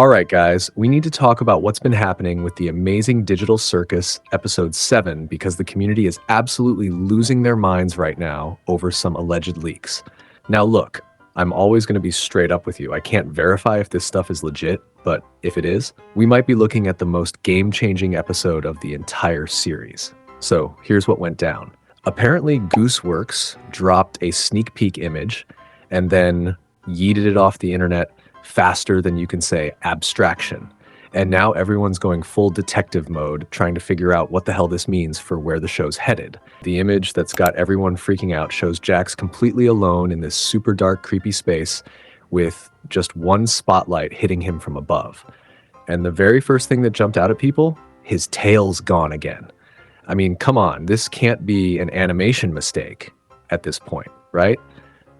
All right, guys, we need to talk about what's been happening with the amazing Digital Circus episode 7 because the community is absolutely losing their minds right now over some alleged leaks. Now, look, I'm always going to be straight up with you. I can't verify if this stuff is legit, but if it is, we might be looking at the most game-changing episode of the entire series. So, here's what went down. Apparently, Gooseworks dropped a sneak peek image and then yeeted it off the internet faster than you can say abstraction. And now everyone's going full detective mode, trying to figure out what the hell this means for where the show's headed. The image that's got everyone freaking out shows Jax completely alone in this super dark, creepy space with just one spotlight hitting him from above. And the very first thing that jumped out at people, his tail's gone again. I mean, come on, this can't be an animation mistake at this point, right?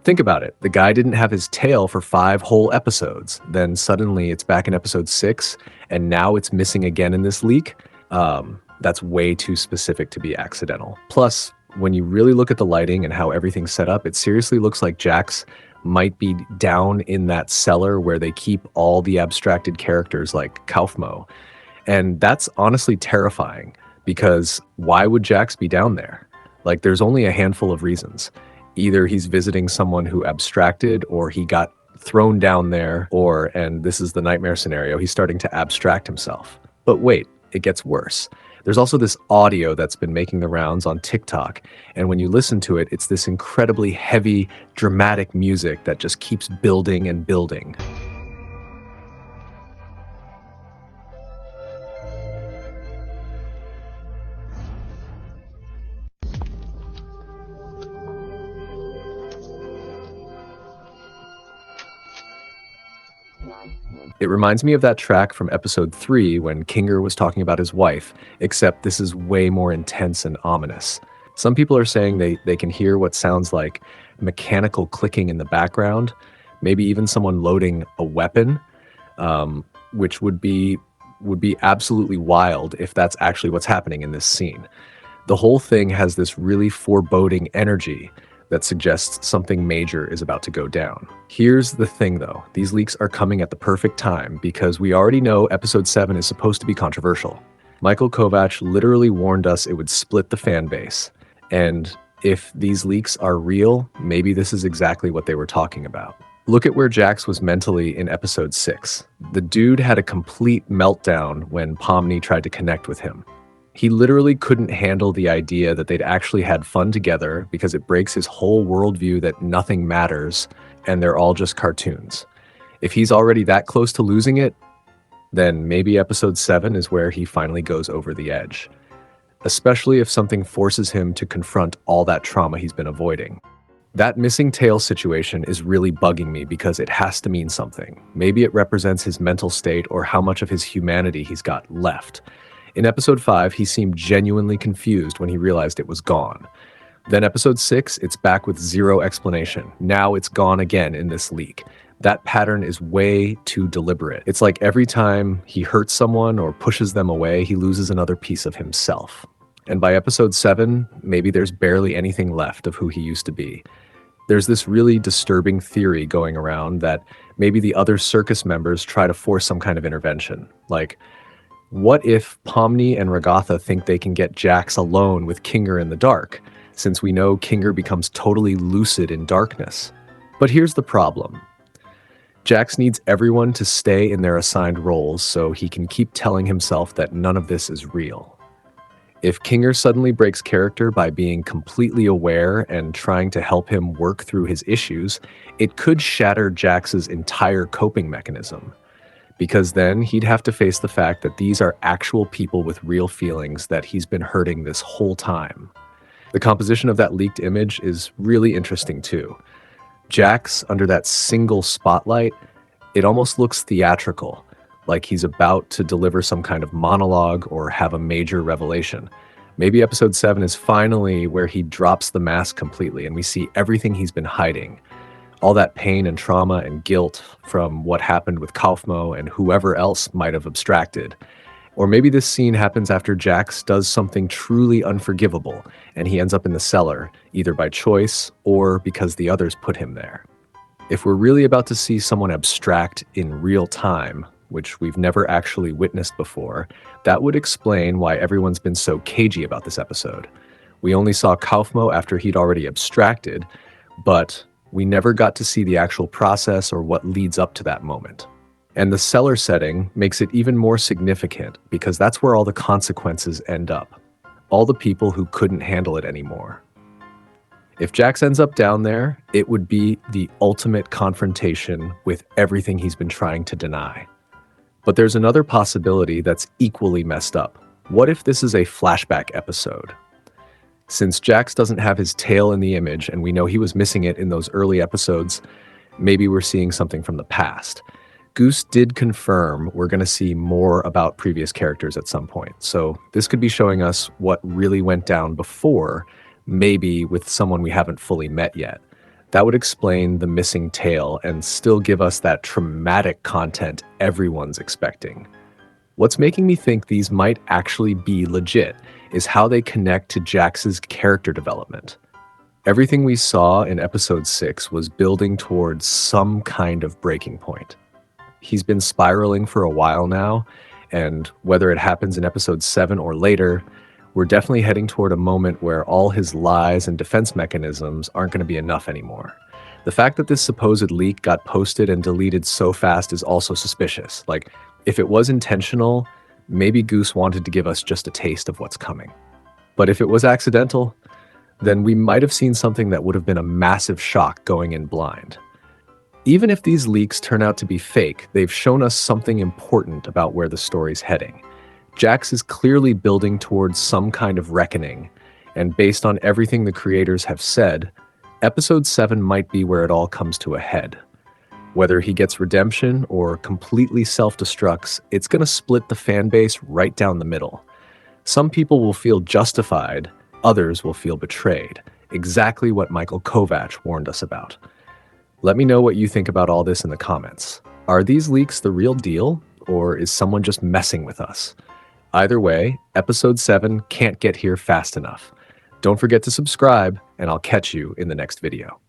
Think about it. The guy didn't have his tail for 5 whole episodes. Then suddenly it's back in episode 6, and now it's missing again in this leak. That's way too specific to be accidental. Plus, when you really look at the lighting and how everything's set up, it seriously looks like Jax might be down in that cellar where they keep all the abstracted characters like Kaufmo. And that's honestly terrifying, because why would Jax be down there? Like, there's only a handful of reasons. Either he's visiting someone who abstracted, or he got thrown down there, or, and this is the nightmare scenario, he's starting to abstract himself. But wait, it gets worse. There's also this audio that's been making the rounds on TikTok, and when you listen to it, it's this incredibly heavy, dramatic music that just keeps building and building. It reminds me of that track from episode 3 when Kinger was talking about his wife, except this is way more intense and ominous. Some people are saying they can hear what sounds like mechanical clicking in the background, maybe even someone loading a weapon, which would be absolutely wild if that's actually what's happening in this scene. The whole thing has this really foreboding energy that suggests something major is about to go down. Here's the thing though, these leaks are coming at the perfect time because we already know episode 7 is supposed to be controversial. Michael Kovac literally warned us it would split the fan base. And if these leaks are real, maybe this is exactly what they were talking about. Look at where Jax was mentally in episode 6. The dude had a complete meltdown when Pomni tried to connect with him. He literally couldn't handle the idea that they'd actually had fun together because it breaks his whole worldview that nothing matters and they're all just cartoons. If he's already that close to losing it, then maybe episode 7 is where he finally goes over the edge. Especially if something forces him to confront all that trauma he's been avoiding. That missing tail situation is really bugging me because it has to mean something. Maybe it represents his mental state or how much of his humanity he's got left. In episode 5, he seemed genuinely confused when he realized it was gone. Then episode 6, it's back with zero explanation. Now it's gone again in this leak. That pattern is way too deliberate. It's like every time he hurts someone or pushes them away, he loses another piece of himself. And by episode 7, maybe there's barely anything left of who he used to be. There's this really disturbing theory going around that maybe the other circus members try to force some kind of intervention. Like, what if Pomni and Ragatha think they can get Jax alone with Kinger in the dark, since we know Kinger becomes totally lucid in darkness? But here's the problem. Jax needs everyone to stay in their assigned roles so he can keep telling himself that none of this is real. If Kinger suddenly breaks character by being completely aware and trying to help him work through his issues, it could shatter Jax's entire coping mechanism. Because then he'd have to face the fact that these are actual people with real feelings that he's been hurting this whole time. The composition of that leaked image is really interesting too. Jax, under that single spotlight, it almost looks theatrical, like he's about to deliver some kind of monologue or have a major revelation. Maybe episode 7 is finally where he drops the mask completely and we see everything he's been hiding. All that pain and trauma and guilt from what happened with Kaufmo and whoever else might have abstracted. Or maybe this scene happens after Jax does something truly unforgivable and he ends up in the cellar, either by choice or because the others put him there. If we're really about to see someone abstract in real time, which we've never actually witnessed before, that would explain why everyone's been so cagey about this episode. We only saw Kaufmo after he'd already abstracted, but we never got to see the actual process or what leads up to that moment. And the cellar setting makes it even more significant because that's where all the consequences end up. All the people who couldn't handle it anymore. If Jax ends up down there, it would be the ultimate confrontation with everything he's been trying to deny. But there's another possibility that's equally messed up. What if this is a flashback episode? Since Jax doesn't have his tail in the image, and we know he was missing it in those early episodes, maybe we're seeing something from the past. Goose did confirm we're going to see more about previous characters at some point, so this could be showing us what really went down before, maybe with someone we haven't fully met yet. That would explain the missing tail and still give us that traumatic content everyone's expecting. What's making me think these might actually be legit is how they connect to Jax's character development. Everything we saw in episode 6 was building towards some kind of breaking point. He's been spiraling for a while now, and whether it happens in episode 7 or later, we're definitely heading toward a moment where all his lies and defense mechanisms aren't going to be enough anymore. The fact that this supposed leak got posted and deleted so fast is also suspicious. Like, if it was intentional, maybe Goose wanted to give us just a taste of what's coming. But if it was accidental, then we might have seen something that would have been a massive shock going in blind. Even if these leaks turn out to be fake, they've shown us something important about where the story's heading. Jax is clearly building towards some kind of reckoning, and based on everything the creators have said, episode 7 might be where it all comes to a head. Whether he gets redemption or completely self-destructs, it's going to split the fan base right down the middle. Some people will feel justified, others will feel betrayed. Exactly what Michael Kovac warned us about. Let me know what you think about all this in the comments. Are these leaks the real deal, or is someone just messing with us? Either way, episode 7 can't get here fast enough. Don't forget to subscribe, and I'll catch you in the next video.